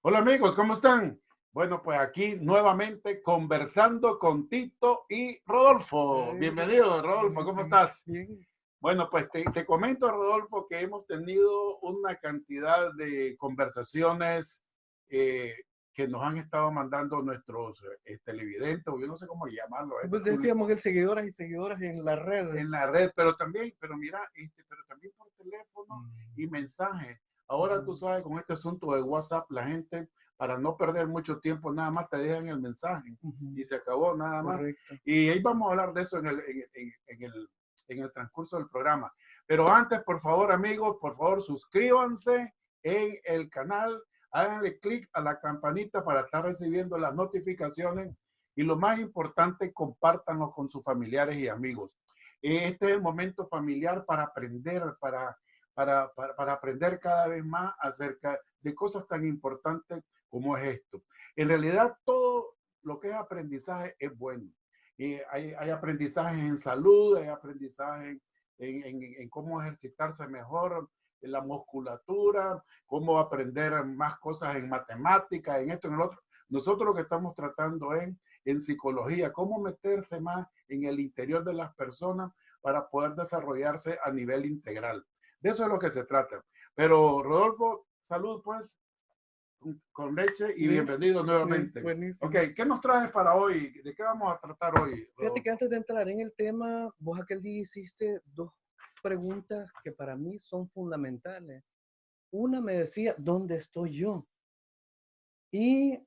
Hola amigos, ¿cómo están? Bueno, pues aquí nuevamente conversando con Tito y Rodolfo. Bien, Bienvenido, Rodolfo, ¿cómo buenísimo, estás? bien. Bueno, pues te comento, Rodolfo, que hemos tenido una cantidad de conversaciones eh, que nos han estado mandando nuestros televidentes, o yo no sé cómo llamarlo, este Pues decíamos público, que seguidoras y seguidores en la red. en la red, pero también, pero mira, pero también por teléfono y Mm, mensajes. Ahora tú ujú, sabes, con este asunto de WhatsApp, la gente, para no perder mucho tiempo, nada más te dejan el mensaje ujú, y se acabó, nada más. correcto. Y ahí vamos a hablar de eso en el transcurso del programa. Pero antes, por favor, amigos, por favor, suscríbanse en el canal, háganle clic a la campanita para estar recibiendo las notificaciones y lo más importante, compártanlo con sus familiares y amigos. Este es el momento familiar para aprender, para aprender cada vez más acerca de cosas tan importantes como es esto. En realidad, todo lo que es aprendizaje es bueno. Hay aprendizajes en salud, hay aprendizaje en cómo ejercitarse mejor, en la musculatura, cómo aprender más cosas en matemáticas, en esto, en el otro. Nosotros lo que estamos tratando es en psicología, cómo meterse más en el interior de las personas para poder desarrollarse a nivel integral. De eso es lo que se trata. Pero Rodolfo, salud pues, con leche y Bien, bienvenido bien, nuevamente. Ok, buenísimo. ¿qué nos traes para hoy? ¿De qué vamos a tratar hoy, Fíjate que Rodolfo? antes de entrar en el tema, vos aquel día hiciste dos preguntas que para mí son fundamentales. Una me decía, ¿dónde estoy yo? Y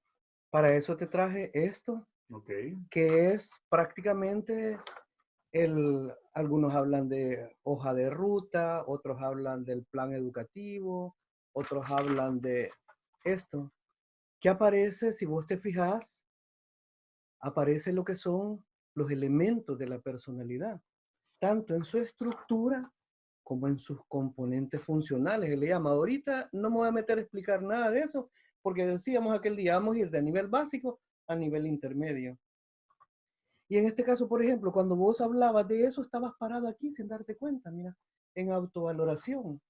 para eso te traje esto, Ok, que es prácticamente algunos hablan de hoja de ruta, otros hablan del plan educativo, otros hablan de esto. ¿Qué aparece? Si vos te fijas, aparece lo que son los elementos de la personalidad, tanto en su estructura como en sus componentes funcionales, que le llama. Ahorita no me voy a meter a explicar nada de eso, porque decíamos aquel día, vamos a ir de nivel básico a nivel intermedio. Y en este caso, por ejemplo, cuando vos hablabas de eso, estabas parado aquí sin darte cuenta, mira, en autovaloración.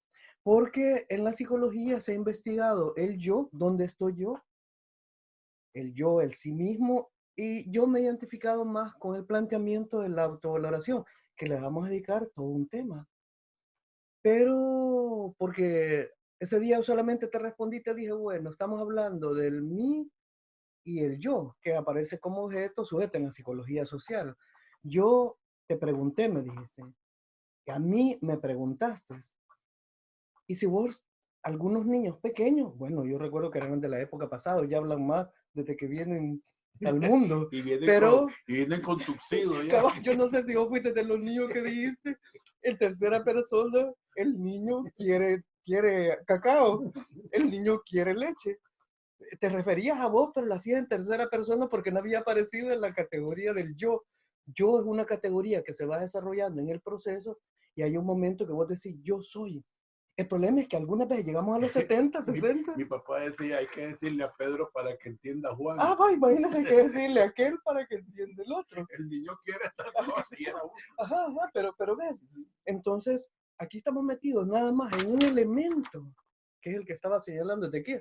Porque en la psicología se ha investigado el yo, dónde estoy yo, el sí mismo, y yo me he identificado más con el planteamiento de la autovaloración, que le vamos a dedicar todo un tema. Pero porque ese día solamente te respondí, te dije, bueno, estamos hablando del mí y el yo, que aparece como objeto sujeto en la psicología social. Yo te pregunté, me dijiste, y a mí me preguntaste. Y si vos, algunos niños pequeños, bueno, yo recuerdo que eran de la época pasada, ya hablan más desde que vienen al mundo, pero y vienen con tuxido ya. cabal, yo no sé si vos fuiste de los niños que dijiste, en tercera persona, el niño quiere cacao, el niño quiere leche. Te referías a vos, pero lo hacías en tercera persona porque no había aparecido en la categoría del yo. Yo es una categoría que se va desarrollando en el proceso y hay un momento que vos decís, yo soy. El problema es que algunas veces llegamos a los 70, mi, 60. mi papá decía, hay que decirle a Pedro para que entienda a Ah, Juan. va, imagínate que decirle a aquel para que entienda el otro. El niño quiere esta cosa y era uno. Ajá, ajá, pero ves. Entonces, aquí estamos metidos nada más en un elemento, que es el que estaba señalando de aquí,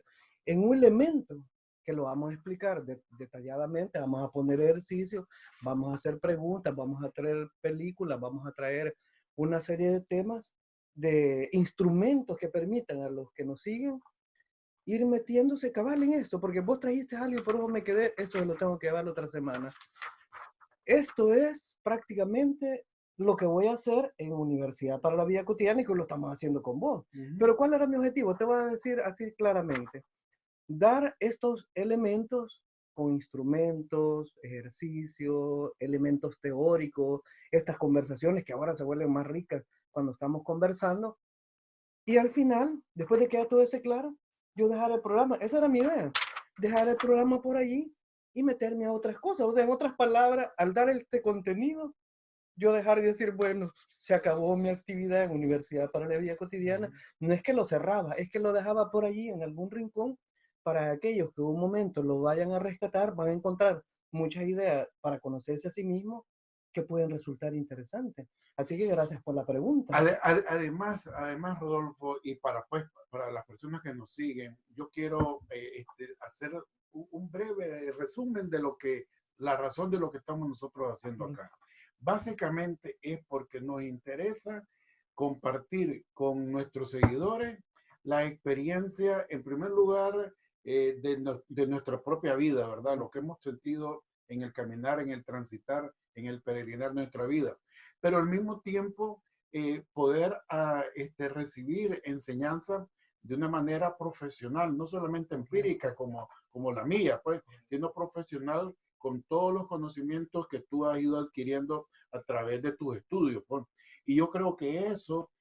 en un elemento que lo vamos a explicar detalladamente, vamos a poner ejercicios, vamos a hacer preguntas, vamos a traer películas, vamos a traer una serie de temas, de instrumentos que permitan a los que nos siguen ir metiéndose cabal en esto, porque vos trajiste a alguien, por eso me quedé, esto lo tengo que llevar la otra semana. Esto es prácticamente lo que voy a hacer en Universidad para la Vida Cotidiana y que lo estamos haciendo con vos. Uh -huh. Pero ¿cuál era mi objetivo? Te voy a decir así claramente. Dar estos elementos con instrumentos, ejercicios, elementos teóricos, estas conversaciones que ahora se vuelven más ricas cuando estamos conversando. Y al final, después de que ya todo esté claro, yo dejar el programa. Esa era mi idea. Dejar el programa por allí y meterme a otras cosas. O sea, en otras palabras, al dar este contenido, yo dejar de decir, bueno, se acabó mi actividad en Universidad para la Vida Cotidiana. No es que lo cerraba, es que lo dejaba por allí en algún rincón para aquellos que en un momento lo vayan a rescatar, van a encontrar muchas ideas para conocerse a sí mismos que pueden resultar interesantes. Así que gracias por la pregunta. Además, Rodolfo, y para las personas que nos siguen, yo quiero hacer un breve resumen de la razón de lo que estamos nosotros haciendo acá. Básicamente es porque nos interesa compartir con nuestros seguidores la experiencia, en primer lugar, de nuestra propia vida, ¿verdad? Lo que hemos sentido en el caminar, en el transitar, en el peregrinar nuestra vida. Pero al mismo tiempo, poder recibir enseñanza de una manera profesional, no solamente empírica como la mía, pues, sino profesional con todos los conocimientos que tú has ido adquiriendo a través de tus estudios, pues. Y yo creo que eso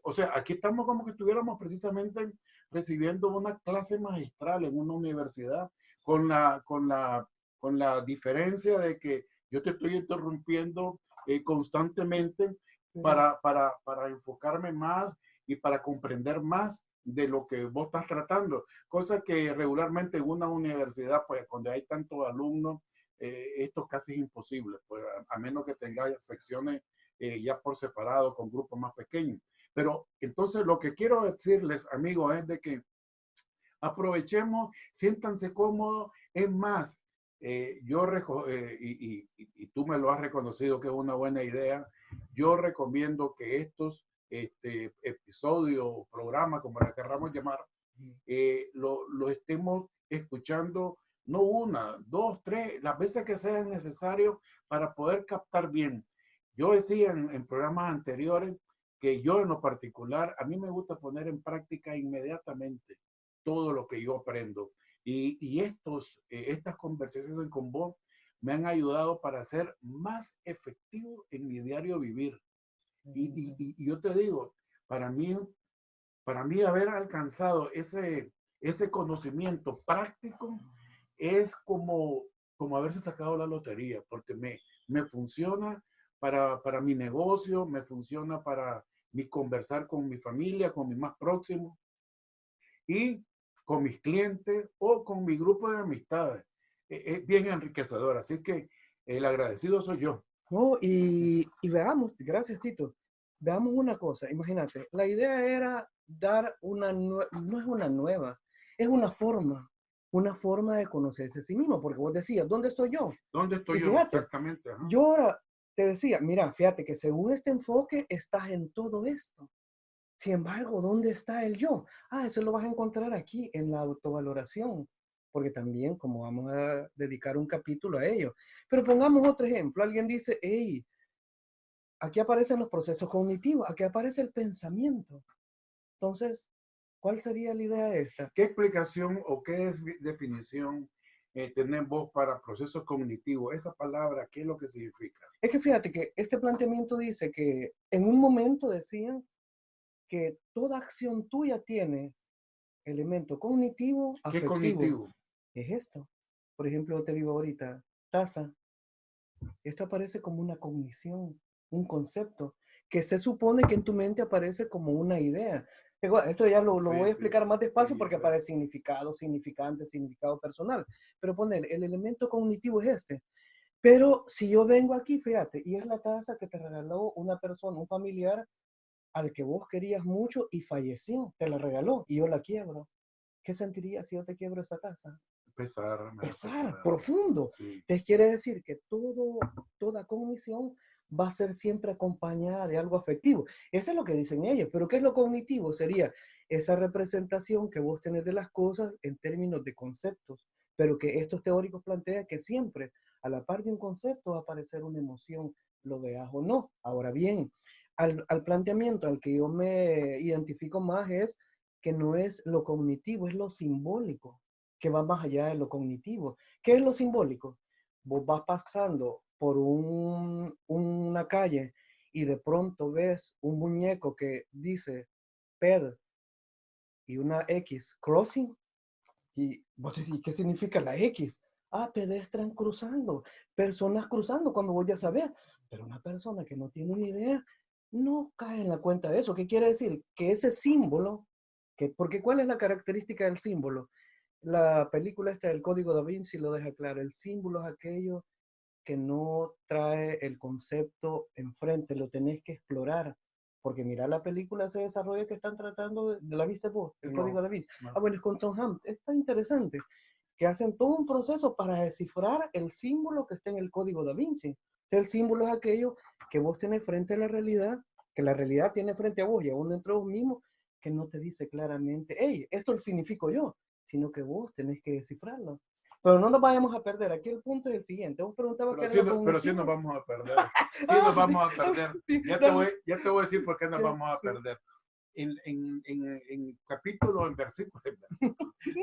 o sea, aquí estamos como que estuviéramos precisamente recibiendo una clase magistral en una universidad, con la diferencia de que yo te estoy interrumpiendo constantemente para enfocarme más y para comprender más de lo que vos estás tratando, cosa que regularmente en una universidad, pues donde hay tantos alumnos, esto casi es imposible, pues a menos que tengáis secciones ya por separado con grupos más pequeños. Pero entonces lo que quiero decirles, amigos, es de que aprovechemos, siéntanse cómodos. Es más, y tú me lo has reconocido que es una buena idea, yo recomiendo que estos episodios, programas, como la querramos llamar, lo estemos escuchando no una, dos, tres, las veces que sea necesario para poder captar bien. Yo decía en programas anteriores que yo en lo particular, a mí me gusta poner en práctica inmediatamente todo lo que yo aprendo. Y estas conversaciones con vos me han ayudado para ser más efectivo en mi diario vivir. Y yo te digo, para mí haber alcanzado ese conocimiento práctico es como haberse sacado la lotería, porque me funciona para mi negocio, me funciona para mi conversar con mi familia, con mis más próximos y con mis clientes o con mi grupo de amistades. Es bien enriquecedor, así que el agradecido soy yo. No, y veamos, gracias Tito, veamos una cosa, imagínate, la idea era dar no es una nueva, es una forma de conocerse a sí mismo, porque vos decías, ¿dónde estoy yo? ¿Dónde estoy Y yo? fíjate, Exactamente. Ajá. yo ahora te decía, mira, fíjate que según este enfoque estás en todo esto. Sin embargo, ¿dónde está el yo? Eso lo vas a encontrar aquí en la autovaloración, porque también como vamos a dedicar un capítulo a ello. Pero pongamos otro ejemplo. Alguien dice, hey, aquí aparecen los procesos cognitivos, aquí aparece el pensamiento. Entonces, ¿cuál sería la idea de esta? ¿Qué explicación o qué definición tenés vos para procesos cognitivos? Esa palabra, ¿qué es lo que significa? Es que fíjate que este planteamiento dice que en un momento decían que toda acción tuya tiene elemento cognitivo, ¿Qué afectivo. cognitivo? Es esto. Por ejemplo, te digo ahorita, taza. Esto aparece como una cognición, un concepto, que se supone que en tu mente aparece como una idea. Esto ya lo voy a explicar más despacio porque aparece significado, significante, significado personal. Pero poner, el elemento cognitivo es este. Pero si yo vengo aquí, fíjate, y es la taza que te regaló una persona, un familiar al que vos querías mucho y falleció, te la regaló y yo la quiebro. ¿Qué sentirías si yo te quiebro esa taza? Pesar, Pesar, profundo. sí. Entonces quiere decir que toda cognición va a ser siempre acompañada de algo afectivo. Eso es lo que dicen ellos. Pero ¿qué es lo cognitivo? Sería esa representación que vos tenés de las cosas en términos de conceptos, pero que estos teóricos plantean que siempre a la par de un concepto va a aparecer una emoción, lo veas o no. Ahora bien, al planteamiento al que yo me identifico más es que no es lo cognitivo, es lo simbólico, que va más allá de lo cognitivo. ¿Qué es lo simbólico? Vos vas pasando por una calle y de pronto ves un muñeco que dice ped y una X, crossing, y vos decís, ¿qué significa la X? Pedestran cruzando, personas cruzando, cuando vos ya sabés, pero una persona que no tiene ni idea no cae en la cuenta de eso. ¿Qué quiere decir? Que ese símbolo, porque ¿cuál es la característica del símbolo? La película esta del Código Da Vinci lo deja claro. El símbolo es aquello que no trae el concepto enfrente, lo tenés que explorar. Porque mira, la película se desarrolla que están tratando ¿la viste vos? El No, código da Vinci. no. Ah, bueno, es con Tom Hanks. Está interesante que hacen todo un proceso para descifrar el símbolo que está en el código da Vinci. El símbolo es aquello que vos tenés frente a la realidad, que la realidad tiene frente a vos y aún dentro de vos mismo, que no te dice claramente, hey, esto lo significo yo, sino que vos tenés que descifrarlo. Pero no nos vayamos a perder. Aquí el punto es el siguiente. Vos preguntabas qué era lo Pero sí nos cognitivo. vamos a perder. Sí nos Ah, vamos a perder. dale. Ya te voy a decir por qué nos Ya, vamos a sí. perder. En capítulos, en versículos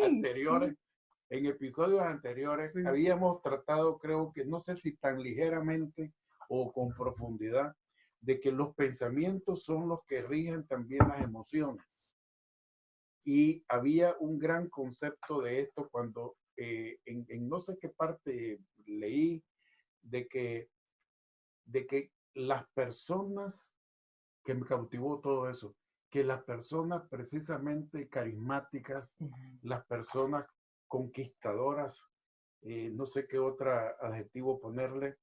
anteriores, en episodios anteriores, Sí. habíamos tratado, creo que, no sé si tan ligeramente o con profundidad, de que los pensamientos son los que rigen también las emociones. Y había un gran concepto de esto cuando en no sé qué parte leí de que las personas, que me cautivó todo eso, que las personas precisamente carismáticas, Ujú. las personas conquistadoras, no sé qué otro adjetivo ponerle,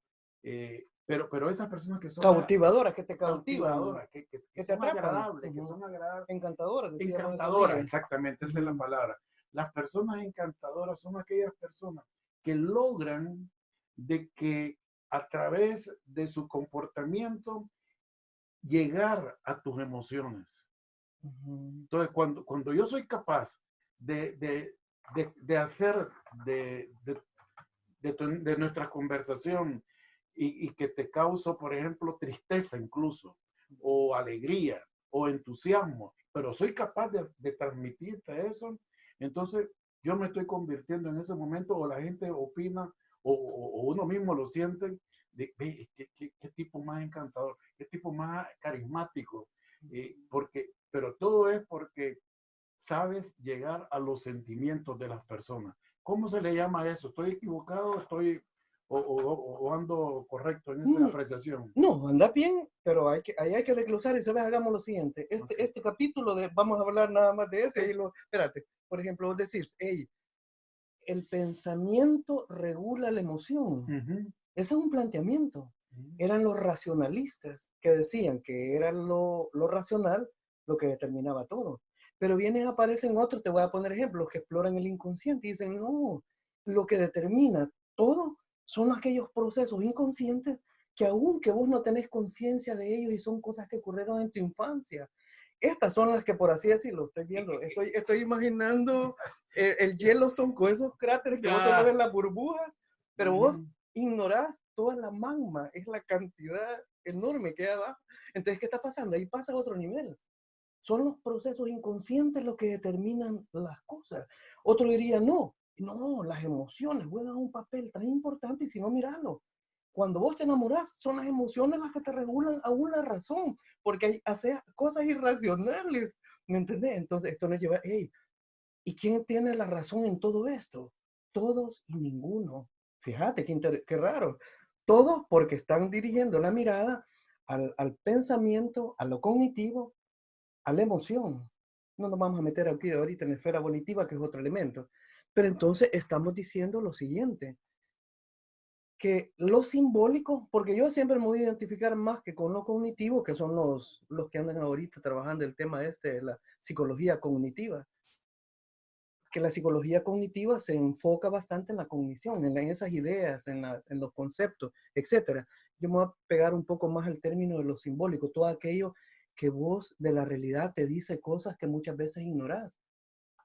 pero esas personas que son Cautivadoras, que te cautivan, cautivadoras, que que te son atrapan. agradables, que son agradables, Encantadoras, decía Robert encantadoras, Rodríguez. exactamente, esa es la Ujú. palabra. Las personas encantadoras son aquellas personas que logran de que a través de su comportamiento llegar a tus emociones. Ujú. Entonces, cuando yo soy capaz de hacer de nuestra conversación y que te causo, por ejemplo, tristeza incluso, o alegría, o entusiasmo, pero soy capaz de transmitirte eso, entonces yo me estoy convirtiendo en ese momento, o la gente opina, o uno mismo lo siente, de qué tipo más encantador, qué tipo más carismático, pero todo es porque sabes llegar a los sentimientos de las personas. ¿Cómo se le llama eso? ¿Estoy equivocado? ¿O ando correcto en esa Mm, apreciación? No, anda bien, pero ahí hay que desglosar y sabes, hagamos lo siguiente. Okay. Este capítulo vamos a hablar nada más de ese Sí. y espérate, por ejemplo, vos decís, hey, el pensamiento regula la emoción. Uh-huh. Ese es un planteamiento. Uh-huh. Eran los racionalistas que decían que era lo racional lo que determinaba todo. Pero vienen, aparecen otros, te voy a poner ejemplos, que exploran el inconsciente y dicen, no, lo que determina todo son aquellos procesos inconscientes que aún que vos no tenés conciencia de ellos y son cosas que ocurrieron en tu infancia. Estas son las que, por así decirlo, estoy viendo, estoy imaginando el Yellowstone con esos cráteres que vos solo ves la burbuja, pero vos Uh-huh. ignorás toda la magma, es la cantidad enorme que hay abajo. Entonces, ¿qué está pasando? Ahí pasa a otro nivel. Son los procesos inconscientes los que determinan las cosas. Otro diría, no, las emociones juegan un papel tan importante y si no, míralo. Cuando vos te enamorás, son las emociones las que te regulan aún la razón, porque haces cosas irracionales, ¿me entendés? Entonces, esto nos lleva, hey, ¿y quién tiene la razón en todo esto? Todos y ninguno. Fíjate, qué raro. Todos porque están dirigiendo la mirada al pensamiento, a lo cognitivo, a la emoción. No nos vamos a meter aquí ahorita en la esfera volitiva, que es otro elemento. Pero entonces estamos diciendo lo siguiente, que lo simbólico, porque yo siempre me voy a identificar más que con lo cognitivo, que son los que andan ahorita trabajando el tema de la psicología cognitiva, que la psicología cognitiva se enfoca bastante en la cognición, en esas ideas, en los conceptos, etcétera. Yo me voy a pegar un poco más al término de lo simbólico, todo aquello que vos de la realidad te dice cosas que muchas veces ignorás.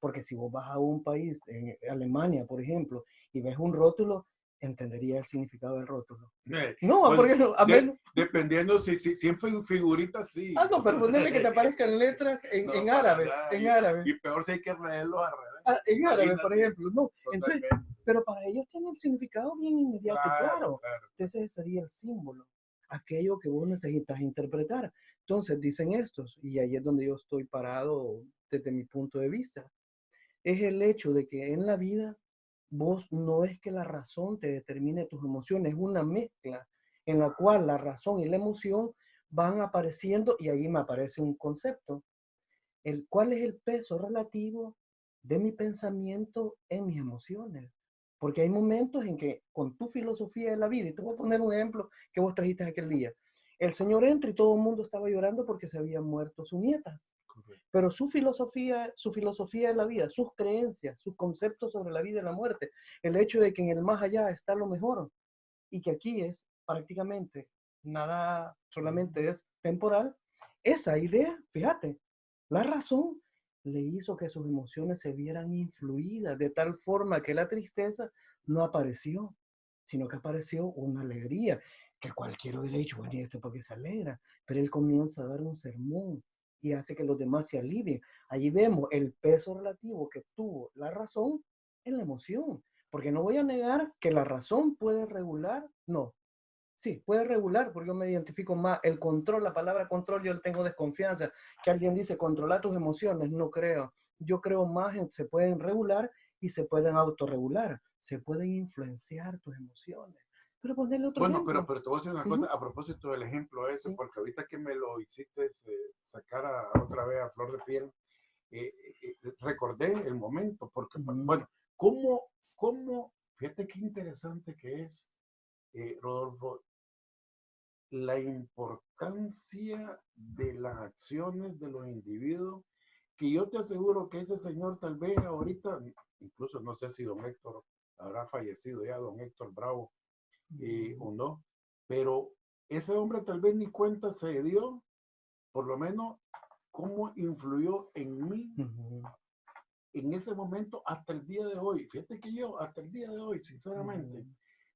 Porque si vos vas a un país, en Alemania, por ejemplo, y ves un rótulo, entendería el significado del rótulo. No, Bueno, porque a menos. dependiendo si en figuritas, sí. No, pero ponerle que te aparezcan letras No, en para árabe, nada. en árabe. Y peor si hay que leerlo al revés. En árabe, por Imagínate. ejemplo, no. Entonces, Totalmente. pero para ellos tiene el significado bien inmediato y Claro, claro. claro. Entonces, ese sería el símbolo, aquello que vos necesitas interpretar. Entonces, dicen estos, y ahí es donde yo estoy parado desde mi punto de vista, es el hecho de que en la vida vos no es que la razón te determine tus emociones, es una mezcla en la cual la razón y la emoción van apareciendo y ahí me aparece un concepto. ¿Cuál es el peso relativo de mi pensamiento en mis emociones? Porque hay momentos en que con tu filosofía de la vida, y te voy a poner un ejemplo que vos trajiste aquel día, el señor entra y todo el mundo estaba llorando porque se había muerto su nieta. Correcto. Pero su filosofía de la vida, sus creencias, sus conceptos sobre la vida y la muerte, el hecho de que en el más allá está lo mejor y que aquí es prácticamente nada, solamente es temporal, esa idea, fíjate, la razón le hizo que sus emociones se vieran influidas de tal forma que la tristeza no apareció, sino que apareció una alegría, que cualquiera hubiera dicho, bueno, ¿y esto por qué se alegra? Pero él comienza a dar un sermón y hace que los demás se alivien. Allí vemos el peso relativo que tuvo la razón en la emoción. Porque no voy a negar que la razón puede regular, no. Sí, puede regular, porque yo me identifico más. El control, la palabra control, yo le tengo desconfianza. Que alguien dice controlar tus emociones, no creo. Yo creo más en se pueden regular y se pueden autorregular. Se pueden influenciar tus emociones. Pero ponerle otro Bueno, ejemplo. pero te voy a decir una cosa Ujú, a propósito del ejemplo ese, sí. porque ahorita que me lo hiciste sacar otra vez a flor de piel, recordé el momento, porque, Ujú, bueno, fíjate qué interesante que es, Rodolfo, la importancia de las acciones de los individuos, que yo te aseguro que ese señor tal vez ahorita, incluso no sé si don Héctor habrá fallecido ya, don Héctor Bravo, ujú, o no, pero ese hombre tal vez ni cuenta se dio, por lo menos, cómo influyó en mí ujú, en ese momento hasta el día de hoy. Fíjate que yo, hasta el día de hoy, ujú. sinceramente,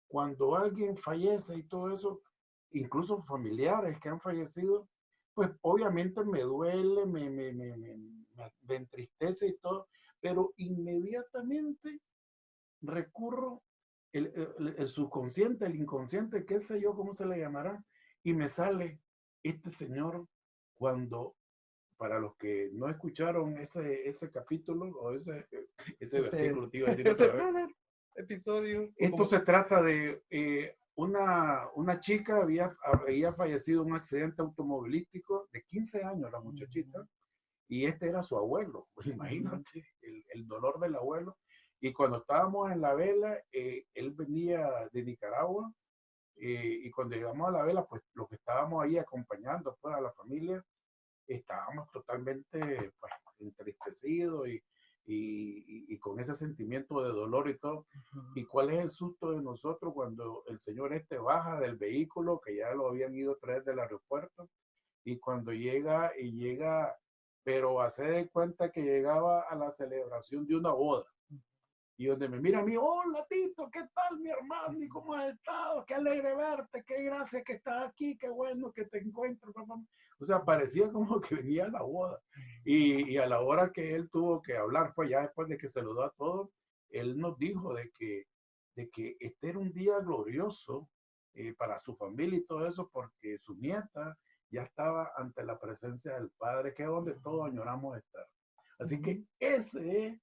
cuando alguien fallece y todo eso, incluso familiares que han fallecido, pues obviamente me duele, me entristece y todo, pero inmediatamente recurro el subconsciente, el inconsciente, qué sé yo, cómo se le llamará, y me sale este señor cuando, para los que no escucharon ese capítulo o ese Ese, versículo, te iba a decir ese otra vez, brother, episodio, o esto como... se trata de una chica había fallecido en un accidente automovilístico de 15 años, la muchachita, y este era su abuelo. Ujú, Imagínate el dolor del abuelo. Y cuando estábamos en la vela, él venía de Nicaragua, y cuando llegamos a la vela, pues los que estábamos ahí acompañando pues, a la familia, estábamos totalmente pues, entristecidos y con ese sentimiento de dolor y todo. ujú, ¿Y cuál es el susto de nosotros cuando el señor este baja del vehículo, que ya lo habían ido a traer del aeropuerto, y cuando llega, pero hace de cuenta que llegaba a la celebración de una boda? Y donde me mira a mí, hola Tito, ¿qué tal mi hermano? ¿Y cómo has estado? Qué alegre verte, qué gracia que estás aquí, qué bueno que te encuentro, papá. O sea, parecía como que venía a la boda. Y a la hora que él tuvo que hablar, pues ya después de que saludó a todos, él nos dijo de que este era un día glorioso, para su familia y todo eso, porque su nieta ya estaba ante la presencia del Padre, que es donde todos añoramos estar. Así que ujú, ese es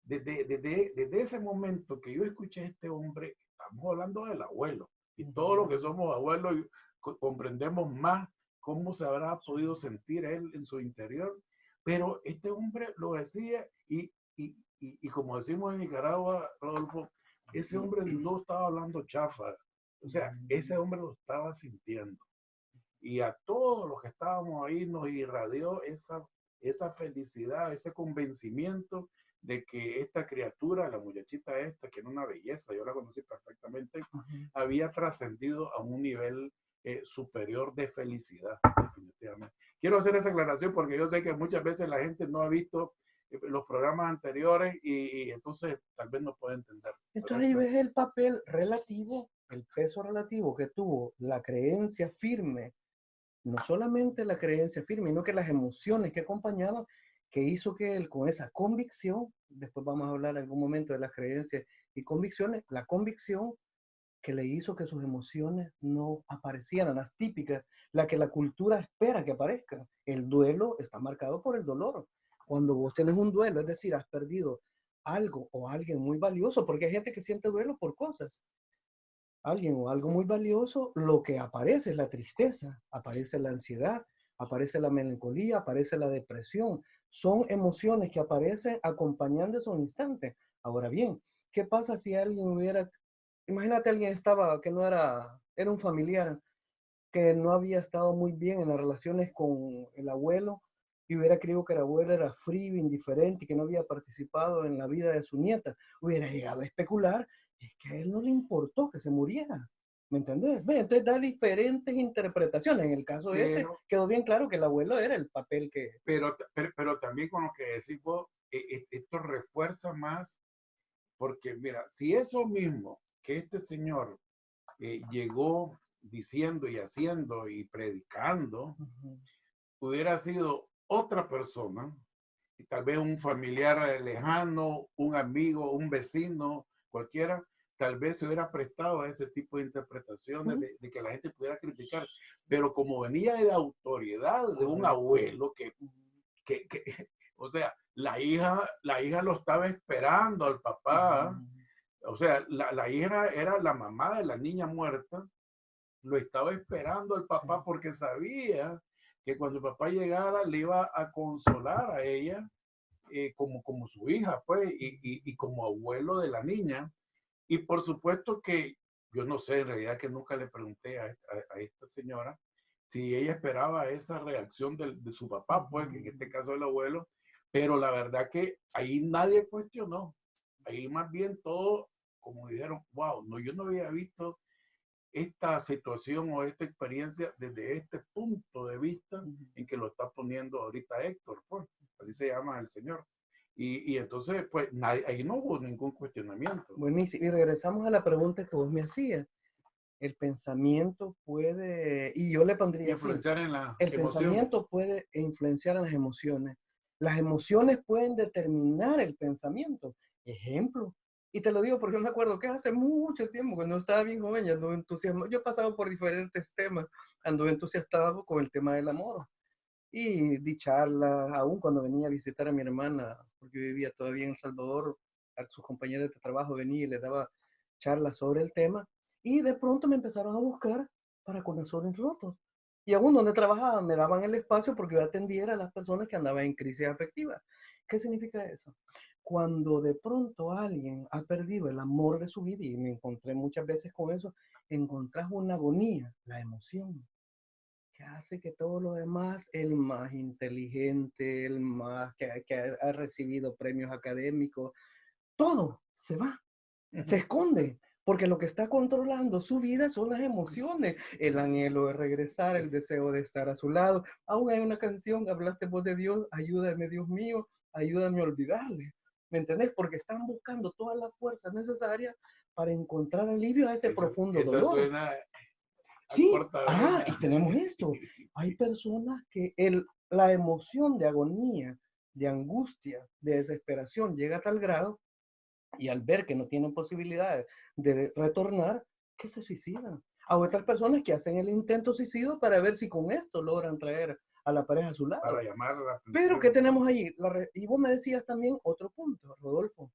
desde ese momento que yo escuché a este hombre, estamos hablando del abuelo, y todos los ujú, que somos abuelos comprendemos más cómo se habrá podido sentir él en su interior, pero este hombre lo decía y como decimos en Nicaragua, Rodolfo, ese hombre no estaba hablando chafa, o sea, ese hombre lo estaba sintiendo. Y a todos los que estábamos ahí nos irradió esa felicidad, ese convencimiento de que esta criatura, la muchachita esta, que era una belleza, yo la conocí perfectamente, ujú. había trascendido a un nivel superior de felicidad, definitivamente. Quiero hacer esa aclaración porque yo sé que muchas veces la gente no ha visto los programas anteriores y entonces tal vez no puede entender. Pero Entonces ahí esto, ves el papel relativo, el peso relativo que tuvo la creencia firme, no solamente la creencia firme, sino que las emociones que acompañaban, que hizo que él con esa convicción, después vamos a hablar en algún momento de las creencias y convicciones, la convicción que le hizo que sus emociones no aparecieran, las típicas, la que la cultura espera que aparezcan. El duelo está marcado por el dolor. Cuando vos tenés un duelo, es decir, has perdido algo o alguien muy valioso, porque hay gente que siente duelo por cosas, alguien o algo muy valioso, lo que aparece es la tristeza, aparece la ansiedad, aparece la melancolía, aparece la depresión. Son emociones que aparecen acompañando esos instantes. Ahora bien, ¿qué pasa si alguien hubiera, imagínate alguien que no era un familiar, que no había estado muy bien en las relaciones con el abuelo y hubiera creído que el abuelo era frío, indiferente y que no había participado en la vida de su nieta, hubiera llegado a especular, es que a él no le importó que se muriera. ¿Me entendés? Ve, entonces da diferentes interpretaciones. En el caso este, Pero, quedó bien claro que el abuelo era el papel que... pero también con lo que decís vos, esto refuerza más, porque mira, si eso mismo que este señor llegó diciendo y haciendo y predicando, Ujú, hubiera sido otra persona, y tal vez un familiar lejano, un amigo, un vecino, cualquiera, tal vez se hubiera prestado a ese tipo de interpretaciones ujú. de que la gente pudiera criticar. Pero como venía de la autoridad de un Correcto. abuelo que o sea, la hija lo estaba esperando al papá, Ujú, o sea, la hija era la mamá de la niña muerta, lo estaba esperando el sí. papá porque sabía que cuando el papá llegara le iba a consolar a ella como su hija, pues, y como abuelo de la niña. Y por supuesto que yo no sé, en realidad que nunca le pregunté a esta señora si ella esperaba esa reacción de su papá, pues, que en este Ujú. caso el abuelo, pero la verdad que ahí nadie cuestionó. Ahí más bien todo, como dijeron, wow, no, yo no había visto esta situación o esta experiencia desde este punto de vista Ujú. en que lo está poniendo ahorita Héctor, pues, así se llama el señor. Y entonces, pues, ahí no hubo ningún cuestionamiento. Buenísimo. Y regresamos a la pregunta que vos me hacías. El pensamiento puede, y yo le pondría así, Influenciar en la el emoción. pensamiento puede influenciar en las emociones. Las emociones pueden determinar el pensamiento. Ejemplo. Y te lo digo porque yo me acuerdo que hace mucho tiempo, cuando estaba bien joven, yo anduve entusiasmado. Yo he pasado por diferentes temas, anduve entusiasmado con el tema del amor. Y di charlas, aún cuando venía a visitar a mi hermana, porque yo vivía todavía en El Salvador, a sus compañeros de trabajo venía y les daba charlas sobre el tema. Y de pronto me empezaron a buscar para corazones rotos. Y aún donde trabajaba me daban el espacio porque yo atendiera a las personas que andaban en crisis afectiva. ¿Qué significa eso? Cuando de pronto alguien ha perdido el amor de su vida, y me encontré muchas veces con eso, encontrás una agonía, la emoción que hace que todo lo demás, el más inteligente, el más que ha recibido premios académicos, todo se va, se esconde, porque lo que está controlando su vida son las emociones, el anhelo de regresar, el deseo de estar a su lado. Aún hay una canción, hablaste vos de Dios, ayúdame Dios mío, ayúdame a olvidarle. ¿Me entendés? Porque están buscando todas las fuerzas necesarias para encontrar alivio a ese profundo Esa dolor. suena a Sí, cortavenas. y tenemos esto. Hay personas que la emoción de agonía, de angustia, de desesperación llega a tal grado y al ver que no tienen posibilidades de retornar, que se suicidan. Hay otras personas que hacen el intento suicidio para ver si con esto logran traer a la pareja a su Para lado. llamar la Pero ¿qué atención. tenemos allí? Y vos me decías también otro punto, Rodolfo.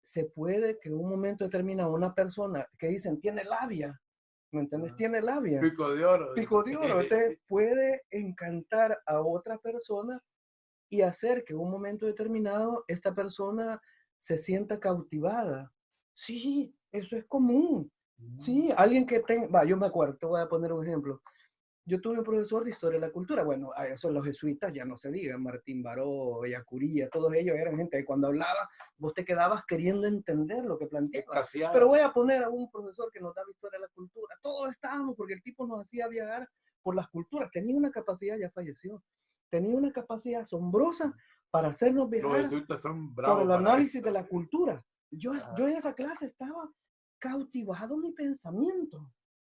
Se puede que en un momento determinado una persona que dicen tiene labia, ¿me entiendes? Ah, Tiene labia, pico de oro. pico de oro. Entonces puede encantar a otra persona y hacer que en un momento determinado esta persona se sienta cautivada. Sí, eso es común. Sí, alguien que tenga, yo me acuerdo, te voy a poner un ejemplo. Yo tuve un profesor de historia de la cultura. Bueno, a eso los jesuitas ya no se diga, Martín Baró, Bellacuría, todos ellos eran gente que cuando hablaba vos te quedabas queriendo entender lo que planteaba. Pero Extasiada. voy a poner a un profesor que nos daba historia de la cultura. Todos estábamos porque el tipo nos hacía viajar por las culturas. Tenía una capacidad, ya falleció, tenía una capacidad asombrosa para hacernos Los viajar jesuitas son por bravos el para análisis esto. de la cultura. Ah, Yo en esa clase estaba cautivado mi pensamiento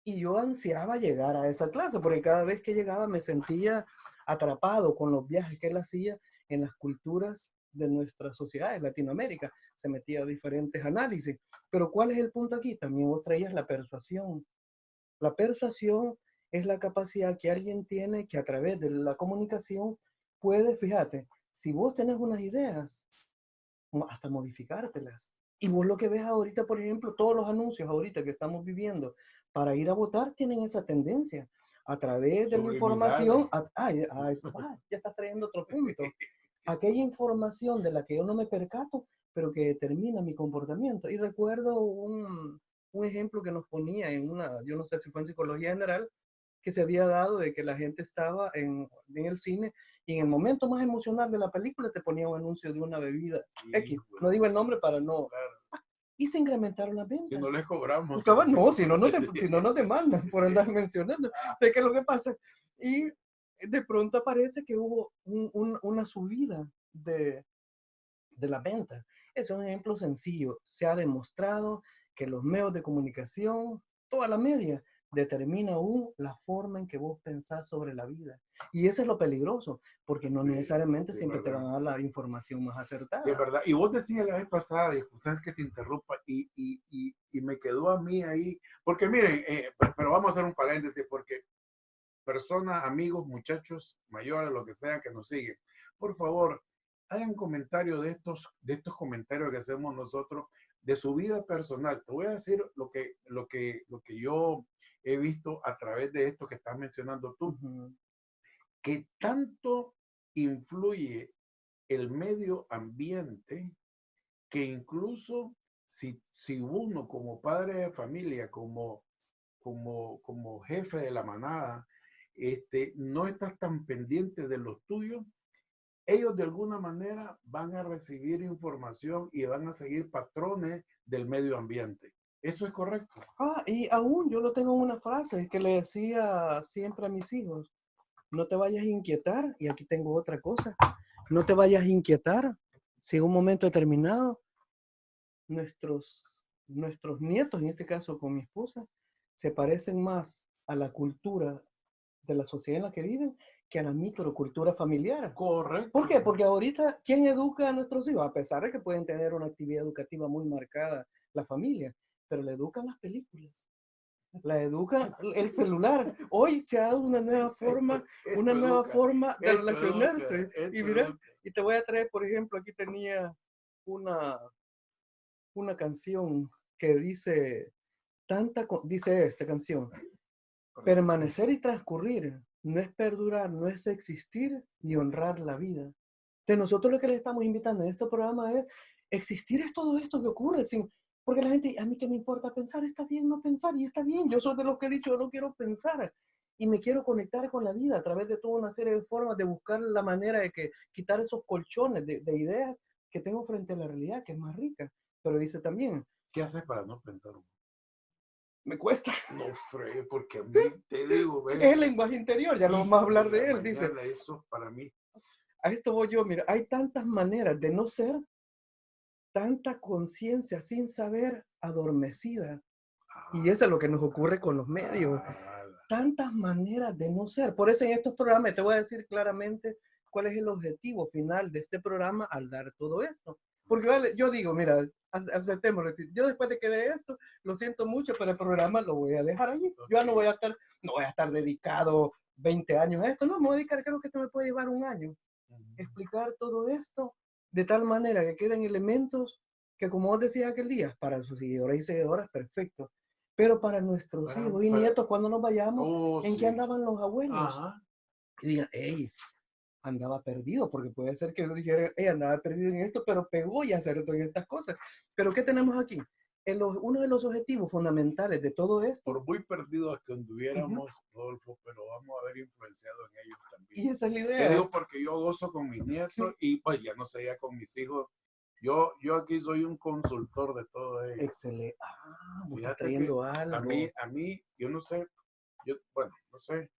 y yo ansiaba llegar a esa clase porque cada vez que llegaba me sentía atrapado con los viajes que él hacía en las culturas de nuestra sociedad, en Latinoamérica. Se metía a diferentes análisis. Pero ¿cuál es el punto aquí? También vos traías la persuasión. La persuasión es la capacidad que alguien tiene que a través de la comunicación puede, fíjate, si vos tenés unas ideas, hasta modificártelas. Y vos lo que ves ahorita, por ejemplo, todos los anuncios ahorita que estamos viviendo para ir a votar tienen esa tendencia. A través de la subliminales. información, ya estás trayendo otro punto. Aquella información de la que yo no me percato pero que determina mi comportamiento. Y recuerdo un ejemplo que nos ponía en una, yo no sé si fue en psicología general, que se había dado de que la gente estaba en el cine y en el momento más emocional de la película te ponía un anuncio de una bebida X. No digo el nombre para no. Claro. Y se incrementaron las Si ventas. no les cobramos. No, si no, no te mandan por andar mencionando. ¿De qué es lo que pasa? Y de pronto aparece que hubo una subida de la venta. Es un ejemplo sencillo. Se ha demostrado que los medios de comunicación, toda la media, determina aún la forma en que vos pensás sobre la vida. Y eso es lo peligroso, porque no necesariamente siempre te van a dar la información más acertada. Sí, es verdad. Y vos decías la vez pasada, disculpen que te interrumpa, y me quedó a mí ahí, porque miren, pero vamos a hacer un paréntesis, porque personas, amigos, muchachos, mayores, lo que sea que nos siguen, por favor, hagan comentarios de estos comentarios que hacemos nosotros, de su vida personal. Te voy a decir lo que yo he visto a través de esto que estás mencionando tú, que tanto influye el medio ambiente que incluso si uno como padre de familia, como jefe de la manada, no estás tan pendiente de los tuyos, ellos de alguna manera van a recibir información y van a seguir patrones del medio ambiente. ¿Eso es correcto? Y aún yo lo tengo en una frase que le decía siempre a mis hijos: no te vayas a inquietar, y aquí tengo otra cosa, no te vayas a inquietar si en un momento determinado nuestros, nuestros nietos, en este caso con mi esposa, se parecen más a la cultura de la sociedad en la que viven que a la microcultura familiar. Correcto. ¿Por qué? Porque ahorita, ¿quién educa a nuestros hijos? A pesar de que pueden tener una actividad educativa muy marcada la familia, pero le educan las películas, la educan el celular. Hoy se ha dado una nueva forma de relacionarse. Y mira, y te voy a traer, por ejemplo, aquí tenía una, una canción que dice, dice esta canción: permanecer y transcurrir no es perdurar, no es existir ni honrar la vida. De nosotros lo que le estamos invitando en este programa es existir, es todo esto que ocurre, porque la gente, a mí qué me importa pensar, está bien no pensar, y está bien, yo soy de los que he dicho, yo no quiero pensar, y me quiero conectar con la vida a través de toda una serie de formas de buscar la manera de que quitar esos colchones de ideas que tengo frente a la realidad, que es más rica. Pero dice también, ¿qué haces para no pensar? me cuesta. No, Fred, porque a mí te digo, Es el lenguaje interior, ya lo vamos a hablar de él, dice. Eso para mí. A esto voy yo, mira, hay tantas maneras de no ser, tanta conciencia sin saber adormecida. Y eso es lo que nos ocurre con los medios. Tantas maneras de no ser. Por eso en estos programas te voy a decir claramente cuál es el objetivo final de este programa al dar todo esto. Porque vale, yo digo, mira, aceptémoslo. Yo después de que de esto, lo siento mucho, pero el programa lo voy a dejar allí. Okay. Yo no voy a estar dedicado 20 años a esto. No, me voy a dedicar, creo que esto me puede llevar un año. Explicar todo esto de tal manera que queden elementos que, como vos decías aquel día, para sus seguidores y seguidoras, perfecto. Pero para nuestros hijos y nietos, cuando nos vayamos, ¿en qué andaban los abuelos? Ajá. Y digan, hey, andaba perdido, porque puede ser que dijera, hey, andaba perdido en esto, pero pegó y acertó en estas cosas. Pero ¿qué tenemos aquí? Uno de los objetivos fundamentales de todo esto. Por muy perdidos que anduviéramos, Rodolfo, pero vamos a ver influenciado en ellos también. Y esa es la idea. Te digo porque yo gozo con mis nietos, sí. Y pues ya no sé, ya con mis hijos. Yo aquí soy un consultor de todo ello. Excelente. Vos estás trayendo algo. A mí, yo no sé, bueno, no sé.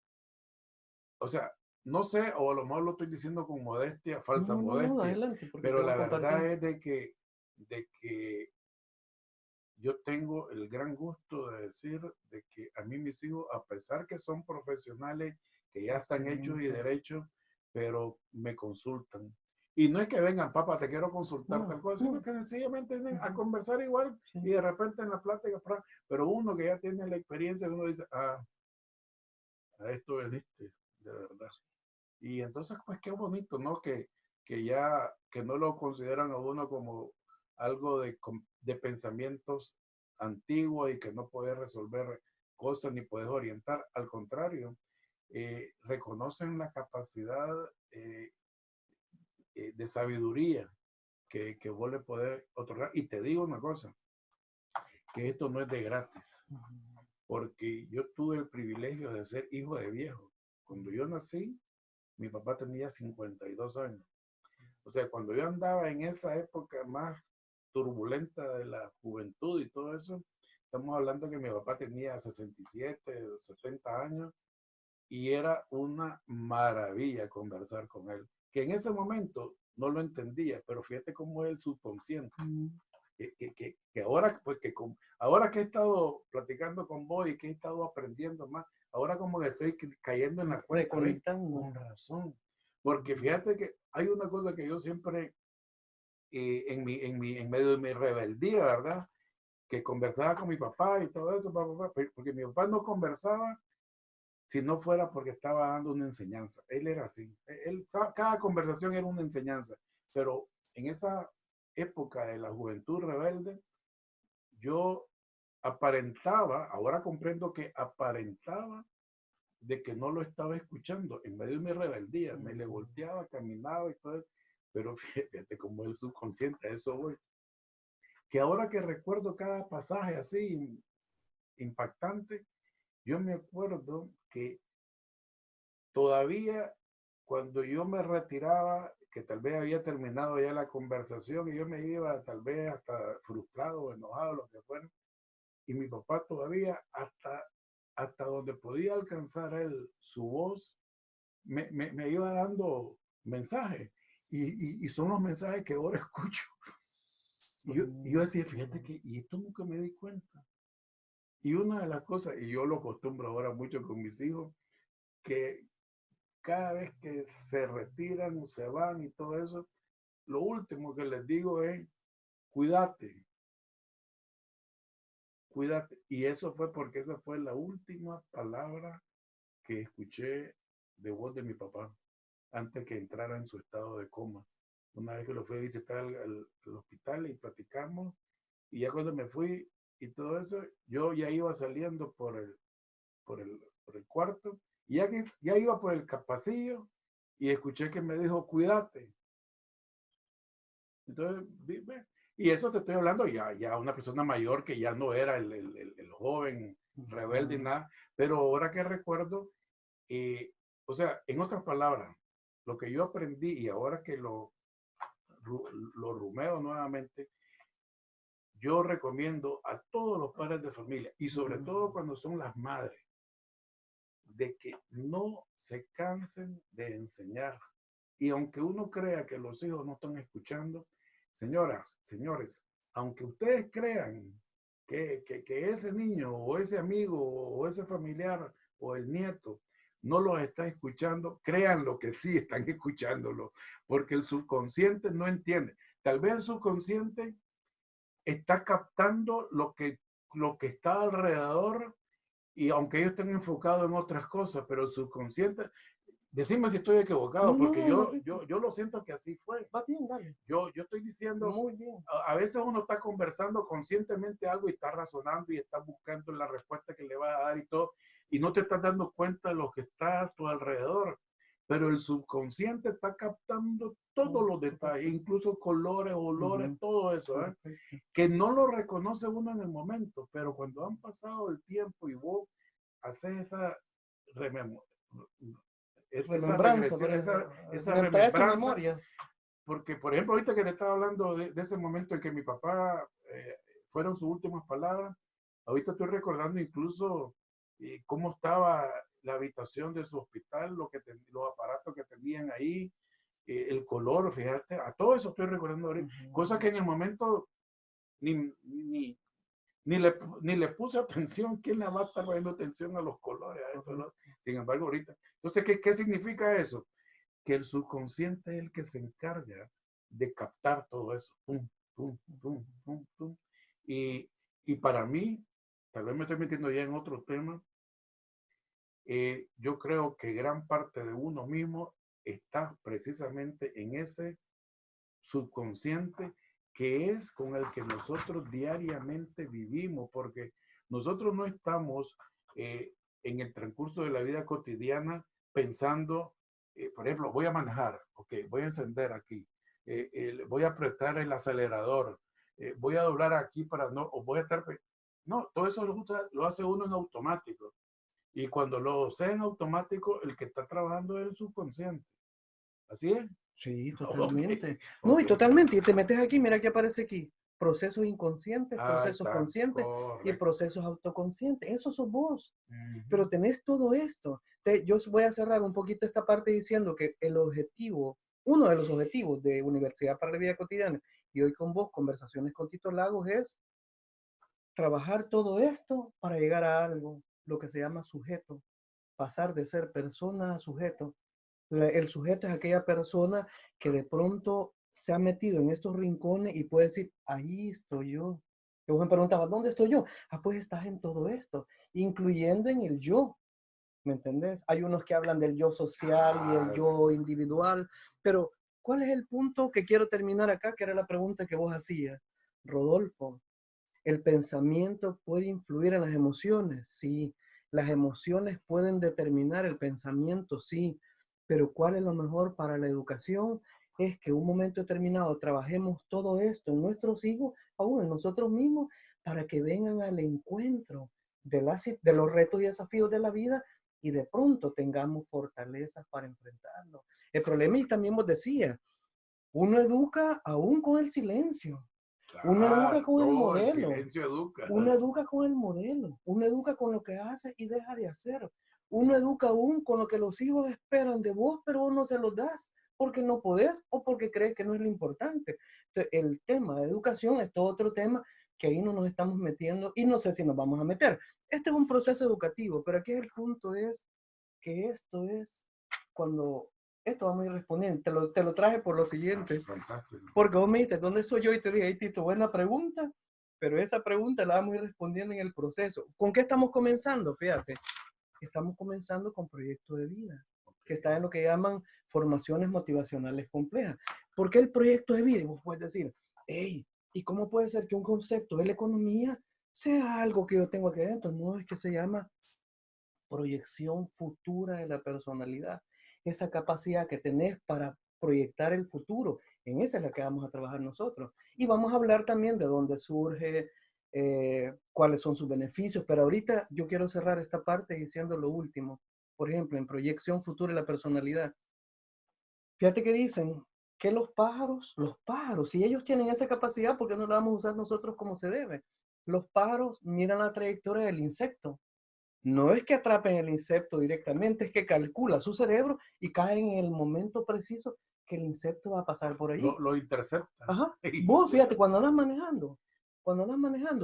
O sea, no sé, o a lo mejor lo estoy diciendo con modestia, falsa modestia. No, adelante, pero la verdad es de que yo tengo el gran gusto de decir de que a mí mis hijos, a pesar que son profesionales, que ya están hechos y derechos, pero me consultan. Y no es que vengan, papá, te quiero consultar tal cosa, sino que sencillamente vienen a conversar igual y de repente en la plática, pero uno que ya tiene la experiencia, uno dice, a esto veniste, de verdad. Y entonces, pues qué bonito, ¿no? Que no lo consideran a uno como algo de pensamientos antiguos y que no puedes resolver cosas ni puedes orientar. Al contrario, reconocen la capacidad de sabiduría que vos le podés otorgar. Y te digo una cosa, que esto no es de gratis, porque yo tuve el privilegio de ser hijo de viejo. Cuando yo nací, mi papá tenía 52 años. O sea, cuando yo andaba en esa época más turbulenta de la juventud y todo eso, estamos hablando que mi papá tenía 67, 70 años y era una maravilla conversar con él. Que en ese momento no lo entendía, pero fíjate cómo es el subconsciente. Que ahora, pues ahora que he estado platicando con vos y que he estado aprendiendo más, ahora como que estoy cayendo en la cuenta, con razón. Porque fíjate que hay una cosa que yo siempre, en medio de mi rebeldía, ¿verdad? Que conversaba con mi papá y todo eso, porque mi papá no conversaba si no fuera porque estaba dando una enseñanza. Él era así. Cada conversación era una enseñanza. Pero en esa época de la juventud rebelde, yo aparentaba, ahora comprendo que aparentaba de que no lo estaba escuchando en medio de mi rebeldía. Me le volteaba, caminaba y todo eso. Pero fíjate cómo el subconsciente, a eso voy. Que ahora que recuerdo cada pasaje así impactante, yo me acuerdo que todavía cuando yo me retiraba, que tal vez había terminado ya la conversación y yo me iba tal vez hasta frustrado o enojado, lo que fuera, y mi papá todavía hasta donde podía alcanzar él su voz, me iba dando mensajes. Y son los mensajes que ahora escucho. Y yo decía, fíjate que, y esto nunca me di cuenta. Y una de las cosas, y yo lo acostumbro ahora mucho con mis hijos, que cada vez que se retiran, se van y todo eso, lo último que les digo es, cuídate, cuídate. Y eso fue porque esa fue la última palabra que escuché de voz de mi papá antes que entrara en su estado de coma. Una vez que lo fui a visitar al hospital y platicamos, y ya cuando me fui y todo eso, yo ya iba saliendo por el cuarto, y ya iba por el pasillo y escuché que me dijo, cuídate. Entonces, y eso te estoy hablando ya una persona mayor que ya no era el joven rebelde y nada, pero ahora que recuerdo, o sea, en otras palabras, lo que yo aprendí y ahora que lo rumeo nuevamente, yo recomiendo a todos los padres de familia y sobre todo cuando son las madres, de que no se cansen de enseñar. Y aunque uno crea que los hijos no están escuchando, señoras, señores, aunque ustedes crean que ese niño o ese amigo o ese familiar o el nieto no los está escuchando, créanlo que sí están escuchándolo, porque el subconsciente no entiende. Tal vez el subconsciente está captando lo que está alrededor y aunque ellos estén enfocados en otras cosas, pero el subconsciente, decime si estoy equivocado, porque yo lo siento que así fue. Va bien, dale. Yo estoy diciendo, Muy bien. a veces uno está conversando conscientemente algo y está razonando y está buscando la respuesta que le va a dar y todo, y no te estás dando cuenta de lo que está a tu alrededor. Pero el subconsciente está captando todos los detalles, incluso colores, olores, todo eso, que no lo reconoce uno en el momento, pero cuando han pasado el tiempo y vos haces esa Remembranza, esa trae tus remembranza, memorias. porque por ejemplo ahorita que te estaba hablando de ese momento en que mi papá fueron sus últimas palabras, ahorita estoy recordando incluso cómo estaba la habitación de su hospital, los aparatos que tenían ahí, el color, fíjate, a todo eso estoy recordando ahorita, cosas que en el momento ni le puse atención. ¿Quién le va a estar poniendo atención a los colores? A esto, ¿no? Sin embargo, ahorita. Entonces, ¿qué significa eso? Que el subconsciente es el que se encarga de captar todo eso. Pum, pum, pum, pum, pum. Y para mí, tal vez me estoy metiendo ya en otro tema, yo creo que gran parte de uno mismo está precisamente en ese subconsciente que es con el que nosotros diariamente vivimos, porque nosotros no estamos en el transcurso de la vida cotidiana pensando, por ejemplo, voy a manejar, ok, voy a encender aquí, voy a apretar el acelerador, voy a doblar aquí para no, o voy a estar... No, todo eso lo hace uno en automático. Y cuando lo sea en automático, el que está trabajando es el subconsciente. ¿Así es? Sí, Ok, totalmente. No, ok. y totalmente. Y te metes aquí, mira que aparece aquí. Procesos inconscientes, Ahí procesos está, conscientes y correcto. procesos autoconscientes. Eso sos vos. Ujú. Pero tenés todo esto. Yo voy a cerrar un poquito esta parte diciendo que el objetivo, uno de los objetivos de Universidad para la Vida Cotidiana y hoy con vos, Conversaciones con Tito Lagos, es trabajar todo esto para llegar a algo, lo que se llama sujeto, pasar de ser persona a sujeto. El sujeto es aquella persona que de pronto se ha metido en estos rincones y puede decir, ahí estoy yo. Y vos me preguntabas, ¿dónde estoy yo? Ah, pues estás en todo esto, incluyendo en el yo. ¿Me entendés? Hay unos que hablan del yo social y el yo individual, pero ¿cuál es el punto que quiero terminar acá? Que era la pregunta que vos hacías, Rodolfo. ¿El pensamiento puede influir en las emociones? Sí. ¿Las emociones pueden determinar el pensamiento? Sí. Pero ¿cuál es lo mejor para la educación? Es que en un momento determinado trabajemos todo esto en nuestros hijos, aún en nosotros mismos, para que vengan al encuentro de los retos y desafíos de la vida y de pronto tengamos fortalezas para enfrentarlos. El problema, y también vos decías, uno educa aún con el silencio. Uno educa Claro, con el no, el modelo, silencio educa. uno educa con el modelo, uno educa con lo que hace y deja de hacer. Uno educa aún con lo que los hijos esperan de vos, pero vos no se los das porque no podés o porque crees que no es lo importante. Entonces, el tema de educación es todo otro tema que ahí no nos estamos metiendo y no sé si nos vamos a meter. Este es un proceso educativo, pero aquí el punto es que esto es cuando, esto vamos a ir respondiendo, te lo traje por lo siguiente. Fantástico. Porque vos me dijiste, ¿dónde estoy yo? Y te dije, hey, Tito, buena pregunta, pero esa pregunta la vamos a ir respondiendo en el proceso. ¿Con qué estamos comenzando? Fíjate, estamos comenzando con proyecto de vida, que está en lo que llaman formaciones motivacionales complejas. ¿Por qué el proyecto de vida? Y vos puedes decir, hey, ¿y cómo puede ser que un concepto de la economía sea algo que yo tengo aquí adentro? No, es que se llama proyección futura de la personalidad, esa capacidad que tenés para proyectar el futuro. En esa es la que vamos a trabajar nosotros. Y vamos a hablar también de dónde surge, cuáles son sus beneficios, pero ahorita yo quiero cerrar esta parte diciendo lo último. Por ejemplo, en proyección futura de la personalidad. Fíjate que dicen que los pájaros, si ellos tienen esa capacidad, ¿por qué no la vamos a usar nosotros como se debe? Los pájaros miran la trayectoria del insecto, no es que atrapen el insecto directamente, es que calcula su cerebro y cae en el momento preciso que el insecto va a pasar por allí. Lo intercepta. Ajá. Y Vos, fíjate, cuando andas manejando,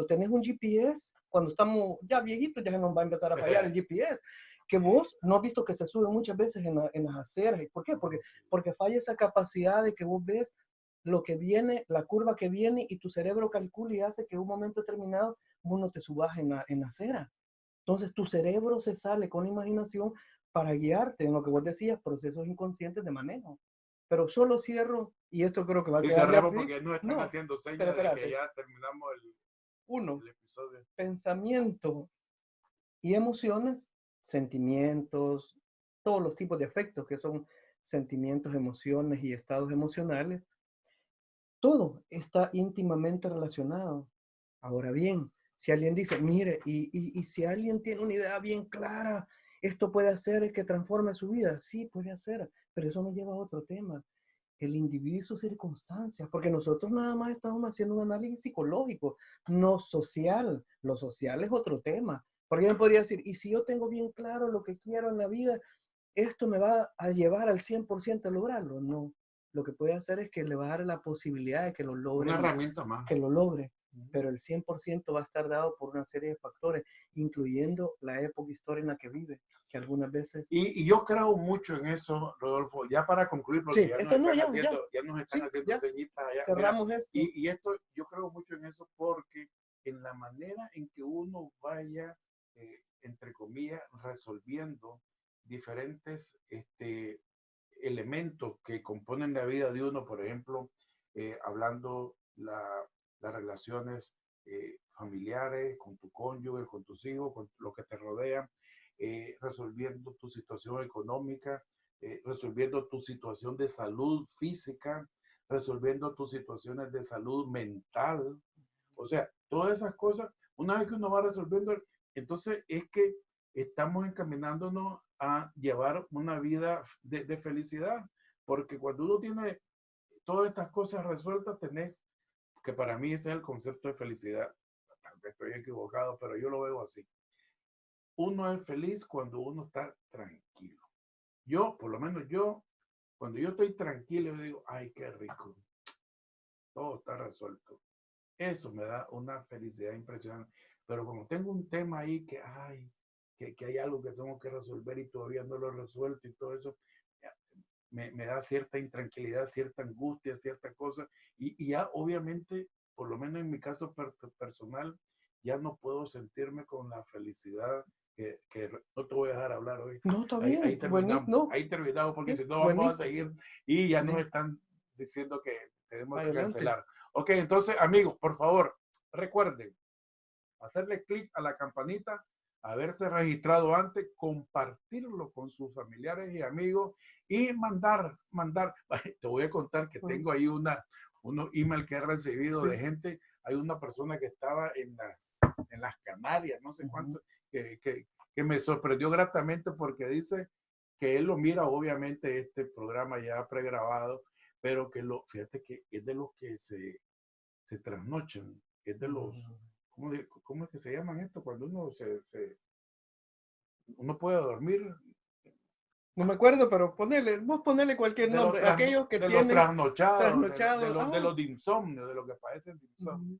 tenés un GPS, cuando estamos ya viejitos ya nos va a empezar a fallar el GPS, que vos no has visto que se sube muchas veces en las aceras. ¿Y por qué? Porque falla esa capacidad de que vos ves lo que viene, la curva que viene y tu cerebro calcula y hace que en un momento determinado vos no te subas en la acera. Entonces tu cerebro se sale con la imaginación para guiarte en lo que vos decías, procesos inconscientes de manejo. Pero solo cierro, y esto creo que va a sí, quedar ya cerremos así. porque nos están No, haciendo pero señas de que espérate. ya terminamos Uno, el episodio. pensamiento y emociones, sentimientos, todos los tipos de afectos que son sentimientos, emociones y estados emocionales, todo está íntimamente relacionado. Ahora bien, si alguien dice, mire, y si alguien tiene una idea bien clara, esto puede hacer que transforme su vida, sí, puede hacer, pero eso nos lleva a otro tema, el individuo y sus circunstancias, porque nosotros nada más estamos haciendo un análisis psicológico, no social. Lo social es otro tema. Porque me podría decir, y si yo tengo bien claro lo que quiero en la vida, ¿esto me va a llevar al 100% a lograrlo? No. Lo que puede hacer es que le va a dar la posibilidad de Una herramienta más. que lo logre, pero el 100% va a estar dado por una serie de factores, incluyendo la época histórica en la que vive, que algunas veces... Y yo creo mucho en eso, Rodolfo, ya para concluir, porque Sí, esto no, ya nos están sí, haciendo ya, ceñitas allá. Mira, cerramos esto. y esto, yo creo mucho en eso porque en la manera en que uno vaya, entre comillas, resolviendo diferentes elementos que componen la vida de uno, por ejemplo, hablando las relaciones familiares, con tu cónyuge, con tus hijos, con lo que te rodean, resolviendo tu situación económica, resolviendo tu situación de salud física, resolviendo tus situaciones de salud mental. O sea, todas esas cosas, una vez que uno va resolviendo, entonces es que estamos encaminándonos a llevar una vida de felicidad. Porque cuando uno tiene todas estas cosas resueltas, tenés, que para mí ese es el concepto de felicidad. Tal vez estoy equivocado, pero yo lo veo así. Uno es feliz cuando uno está tranquilo. Yo, por lo menos yo, cuando yo estoy tranquilo, yo digo, ay, qué rico. Todo está resuelto. Eso me da una felicidad impresionante. Pero como tengo un tema ahí que, ay, que hay algo que tengo que resolver y todavía no lo he resuelto y todo eso, me da cierta intranquilidad, cierta angustia, cierta cosa. Y ya obviamente, por lo menos en mi caso personal, ya no puedo sentirme con la felicidad que no te voy a dejar hablar hoy. No, está Ahí, bien. Bueno, no. ahí terminamos porque si no vamos a Buenísimo. seguir y ya nos Sí. están diciendo que tenemos que Adelante. cancelar. Ok, entonces amigos, por favor, recuerden hacerle clic a la campanita, haberse registrado antes, compartirlo con sus familiares y amigos y mandar. Te voy a contar que tengo ahí unos emails que he recibido Sí. de gente. Hay una persona que estaba en las Canarias, no sé cuánto, que me sorprendió gratamente porque dice que él lo mira, obviamente, este programa ya pregrabado, pero que fíjate que es de los que se trasnochan, es de los, ¿cómo es que se llaman esto? Cuando uno puede dormir. No me acuerdo, pero vos ponele cualquier nombre. Aquellos que De los tienen trasnochados, trasnochado. de los de insomnio, de lo que padecen de insomnio.